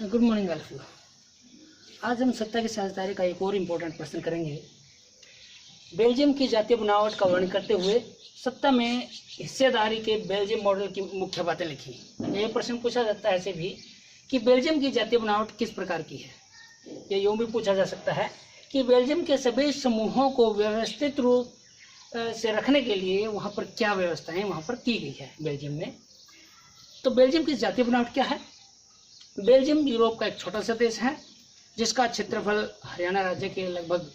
Good morning all of you. आज हम सत्ता की साझेदारी का एक और इम्पोर्टेंट प्रश्न करेंगे। बेल्जियम की जातीय बनावट का वर्णन करते हुए सत्ता में हिस्सेदारी के बेल्जियम मॉडल की मुख्य बातें लिखी। यह प्रश्न पूछा जाता है ऐसे भी कि बेल्जियम की जातीय बनावट किस प्रकार की है। यह यूँ भी पूछा जा सकता है कि बेल्जियम के सभी समूहों को व्यवस्थित रूप से रखने के लिए वहाँ पर क्या व्यवस्थाएं वहाँ पर की गई है बेल्जियम में। तो बेल्जियम की जातीय बनावट क्या है। बेल्जियम यूरोप का एक छोटा सा देश है जिसका क्षेत्रफल हरियाणा राज्य के लगभग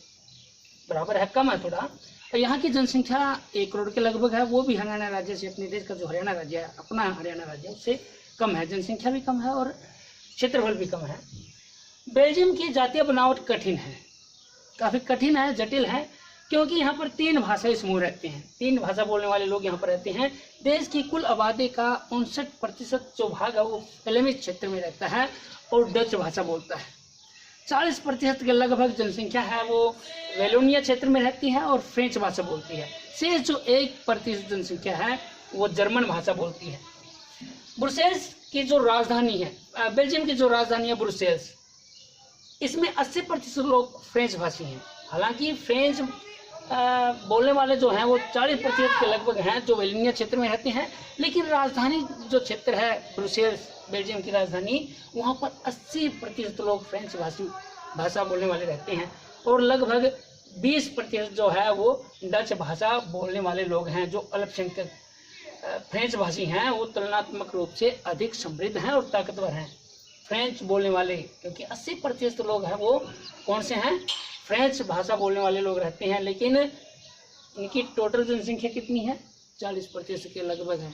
बराबर है, कम है थोड़ा, और यहाँ की जनसंख्या 1 करोड़ के लगभग है। वो भी हरियाणा राज्य से, अपने देश का जो हरियाणा राज्य है, अपना हरियाणा राज्य उससे कम है, जनसंख्या भी कम है और क्षेत्रफल भी कम है। बेल्जियम की जातीय बनावट कठिन है, काफ़ी कठिन है, जटिल है, क्योंकि यहाँ पर 3 भाषाई समूह रहते हैं, 3 भाषा बोलने वाले लोग यहाँ पर रहते हैं। देश की कुल आबादी का 59% जो भाग है वो फ्लेमिश क्षेत्र में रहता है और डच भाषा बोलता है। 40% के लगभग जनसंख्या है वो वेलोनिया क्षेत्र में रहती है और फ्रेंच भाषा बोलती है। शेष जो 1% जनसंख्या है वो जर्मन भाषा बोलती है। ब्रुसेल्स की जो राजधानी है, बेल्जियम की जो राजधानी है ब्रुसेल्स, इसमें 80% लोग फ्रेंच भाषी हैं। हालांकि फ्रेंच बोलने वाले जो हैं वो 40% के लगभग हैं जो वेलोनिया क्षेत्र में रहते हैं, लेकिन राजधानी जो क्षेत्र है ब्रुसेल्स, बेल्जियम की राजधानी, वहाँ पर 80% लोग फ्रेंच भाषा बोलने वाले रहते हैं और लगभग 20% जो है वो डच भाषा बोलने वाले लोग हैं। जो अल्पसंख्यक फ्रेंच भाषी हैं वो तुलनात्मक रूप से अधिक समृद्ध हैं और ताकतवर हैं, फ्रेंच बोलने वाले, क्योंकि 80% लोग हैं वो कौन से हैं, फ्रेंच भाषा बोलने वाले लोग रहते हैं। लेकिन इनकी टोटल जनसंख्या कितनी है, 40% के लगभग है।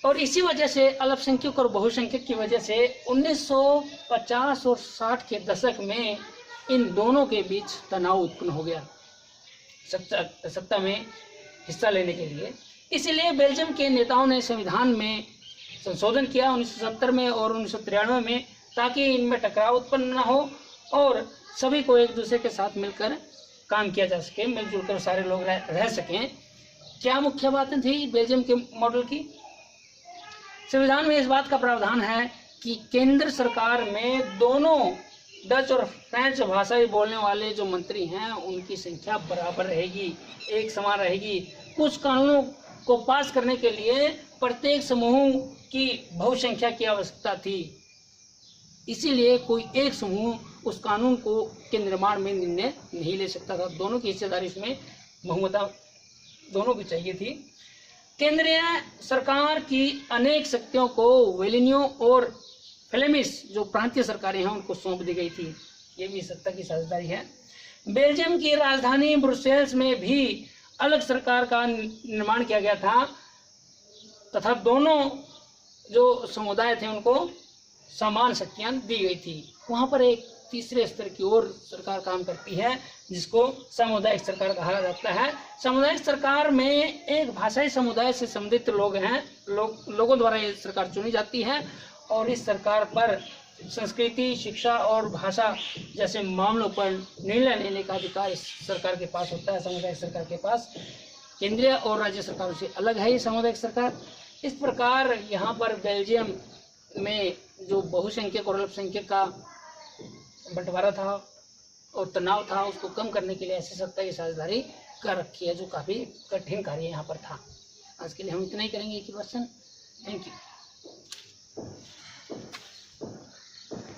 और इसी वजह से अल्पसंख्यक और बहुसंख्यक की वजह से 1950 और 60 के दशक में इन दोनों के बीच तनाव उत्पन्न हो गया सत्ता में हिस्सा लेने के लिए। इसलिए बेल्जियम के नेताओं ने संविधान में संशोधन किया 1970 में और 1993 में, ताकि इनमें टकराव उत्पन्न न हो और सभी को एक दूसरे के साथ मिलकर काम किया जा सके, मिलजुल कर सारे लोग रह सकें। क्या मुख्य बातें थी बेल्जियम के मॉडल की। संविधान में इस बात का प्रावधान है कि केंद्र सरकार में दोनों डच और फ्रेंच भाषाई बोलने वाले जो मंत्री हैं उनकी संख्या बराबर रहेगी, एक समान रहेगी। कुछ कानूनों को पास करने के लिए प्रत्येक समूह की बहुसंख्या की आवश्यकता थी, इसीलिए कोई एक समूह उस कानून को के निर्माण में निर्णय नहीं ले सकता था। दोनों की हिस्सेदारी इसमें बहुमता दोनों की चाहिए थी। केंद्रीय सरकार की अनेक शक्तियों को वेलिनियो और फ्लेमिश जो प्रांतीय सरकारें हैं उनको सौंप दी गई थी। ये भी सत्ता की साझेदारी है। बेल्जियम की राजधानी ब्रुसेल्स में भी अलग सरकार का निर्माण किया गया था तथा दोनों जो समुदाय थे उनको समान शक्तियां दी गई थी। वहाँ पर एक तीसरे स्तर की ओर सरकार काम करती है जिसको सामुदायिक सरकार कहा जाता है। सामुदायिक सरकार में एक भाषाई समुदाय से संबंधित लोग हैं, लोगों द्वारा ये सरकार चुनी जाती है और इस सरकार पर संस्कृति, शिक्षा और भाषा जैसे मामलों पर निर्णय लेने का अधिकार इस सरकार के पास होता है, सामुदायिक सरकार के पास। केंद्रीय और राज्य सरकारों से अलग है ये सामुदायिक सरकार। इस प्रकार यहाँ पर बेल्जियम में जो बहुसंख्यक और अल्पसंख्यक का बंटवारा था और तनाव था उसको कम करने के लिए ऐसी सत्ता की साझेदारी कर रखी है जो काफ़ी कठिन कार्य यहाँ पर था। आज के लिए हम इतना ही करेंगे, एक ही क्वेश्चन। Thank you.